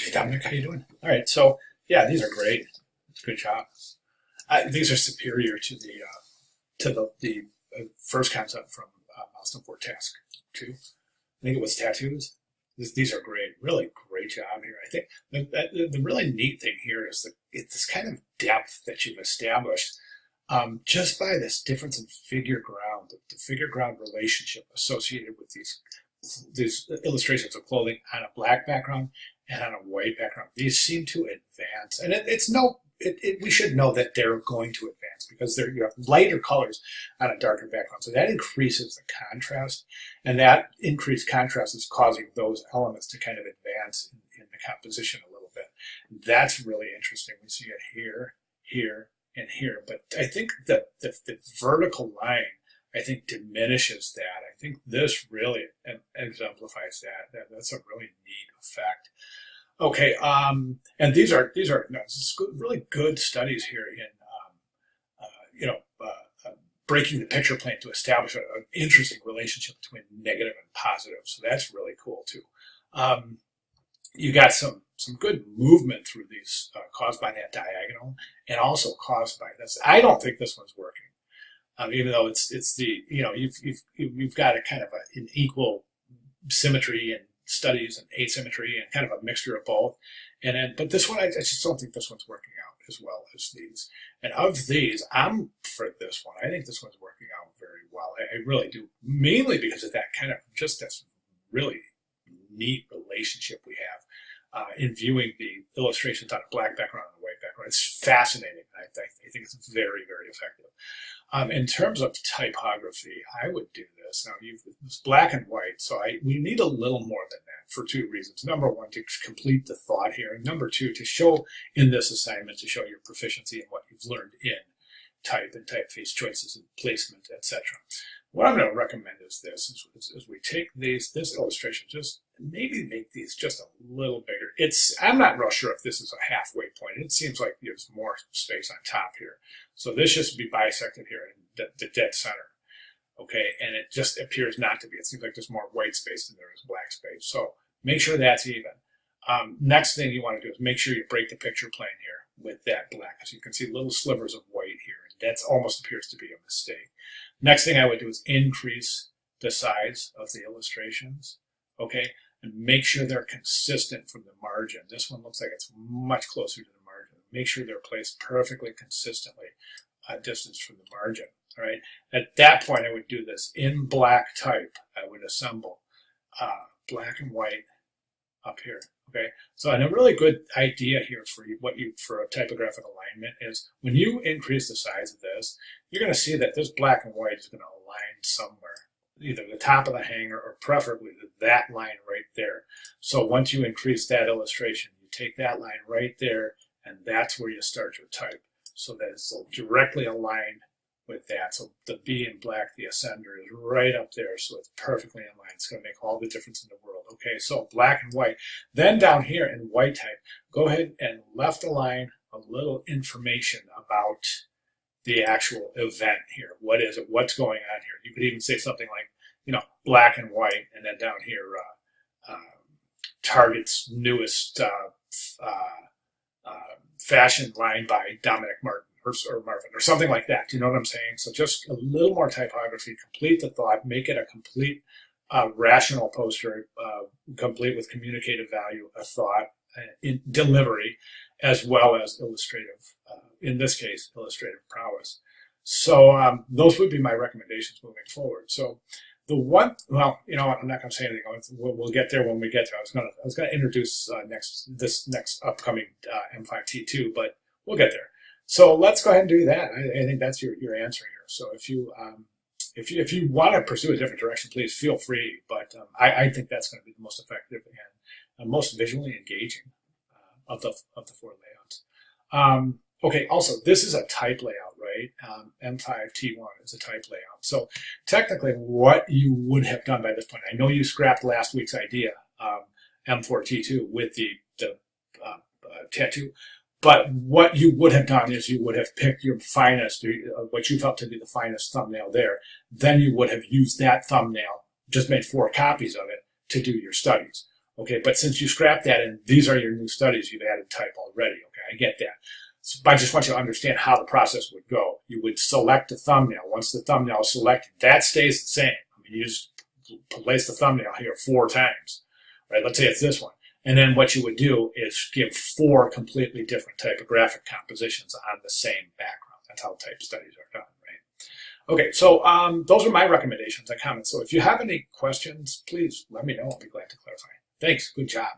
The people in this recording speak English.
Hey Dominic, how you doing? All right, so yeah, these are great. Good job. These are superior to the first concept from Milestone 4 Task 2. I think it was tattoos. These are great. Really great job here. I think the really neat thing here is that it's this kind of depth that you've established just by this difference in figure ground, the figure ground relationship associated with these illustrations of clothing on a black background and on a white background. These seem to advance, and we should know that they're going to advance because you have lighter colors on a darker background. So that increases the contrast, and that increased contrast is causing those elements to kind of advance in the composition a little bit. That's really interesting. We see it here, here, and here. But I think that the vertical line, I think, diminishes that. I think this really exemplifies that. That's a really neat effect. Okay, and these are no, this is really good studies here in breaking the picture plane to establish an interesting relationship between negative and positive. So that's really cool too. You got some good movement through these caused by that diagonal, and also caused by this. I don't think this one's working. Even though it's the you've got a kind of an equal symmetry and studies and asymmetry and kind of a mixture of both, but this one I just don't think this one's working out as well as these. And of these, I'm for this one. I think this one's working out very well. I really do, mainly because of that kind of just this really neat relationship we have in viewing the illustrations on a black background and a white background. It's fascinating. I think it's very, very effective. In terms of typography, I would do this. Now, it's black and white, so we need a little more than that for two reasons. Number one, to complete the thought here, and number two, to show in this assignment, to show your proficiency in what you've learned in type and typeface choices and placement, etc. What I'm going to recommend is this: is we take this illustration, just maybe make these just a little bigger. I'm not real sure if this is a halfway point. It seems like there's more space on top here. So this just be bisected here in the dead center. Okay, and it just appears not to be. It seems like there's more white space than there is black space. So make sure that's even. Next thing you want to do is make sure you break the picture plane here with that black, because you can see little slivers of white here. That almost appears to be a mistake. Next thing I would do is increase the size of the illustrations, okay, and make sure they're consistent from the margin. This one looks like it's much closer to the margin. Make sure they're placed perfectly consistently distance from the margin, all right? At that point, I would do this in black type. I would assemble black and white up here, okay? So, and a really good idea here for a typographic alignment is when you increase the size of this, you're going to see that this black and white is going to align somewhere, either the top of the hanger or preferably that line right there. So once you increase that illustration, you take that line right there, and that's where you start your type, so that it's directly aligned with that. So the B in black, the ascender, is right up there, so it's perfectly in line. It's going to make all the difference in the world. Okay, so black and white. Then down here in white type, go ahead and left align a little information about the actual event here. What is it? What's going on here? You could even say something like, black and white, and then down here, Target's newest fashion line by Dominic Martin or Marvin, or something like that. Do you know what I'm saying? So just a little more typography, complete the thought, make it a complete rational poster, complete with communicative value, a thought, in delivery, as well as illustrative, in this case, illustrative prowess. So those would be my recommendations moving forward. So the one, well, you know what, I'm not going to say anything. We'll get there when we get there. I was going to introduce this next upcoming M5T2, but we'll get there. So let's go ahead and do that. I think that's your answer here. So if you want to pursue a different direction, please feel free. But I think that's going to be the most effective and most visually engaging of the four layouts. Okay. Also, this is a type layout, right? M5T1 is a type layout. So technically, what you would have done by this point, I know you scrapped last week's idea, M4T2 with the tattoo. But what you would have done is you would have picked your finest, what you felt to be the finest thumbnail there. Then you would have used that thumbnail, just made 4 copies of it, to do your studies. Okay, but since you scrapped that and these are your new studies, you've added type already. Okay, I get that. So, but I just want you to understand how the process would go. You would select a thumbnail. Once the thumbnail is selected, that stays the same. I mean, you just place the thumbnail here 4 times, right? Let's say it's this one. And then what you would do is give 4 completely different typographic compositions on the same background. That's how type studies are done, right? Okay, so those are my recommendations and comments. So if you have any questions, please let me know. I'll be glad to clarify. Thanks. Good job.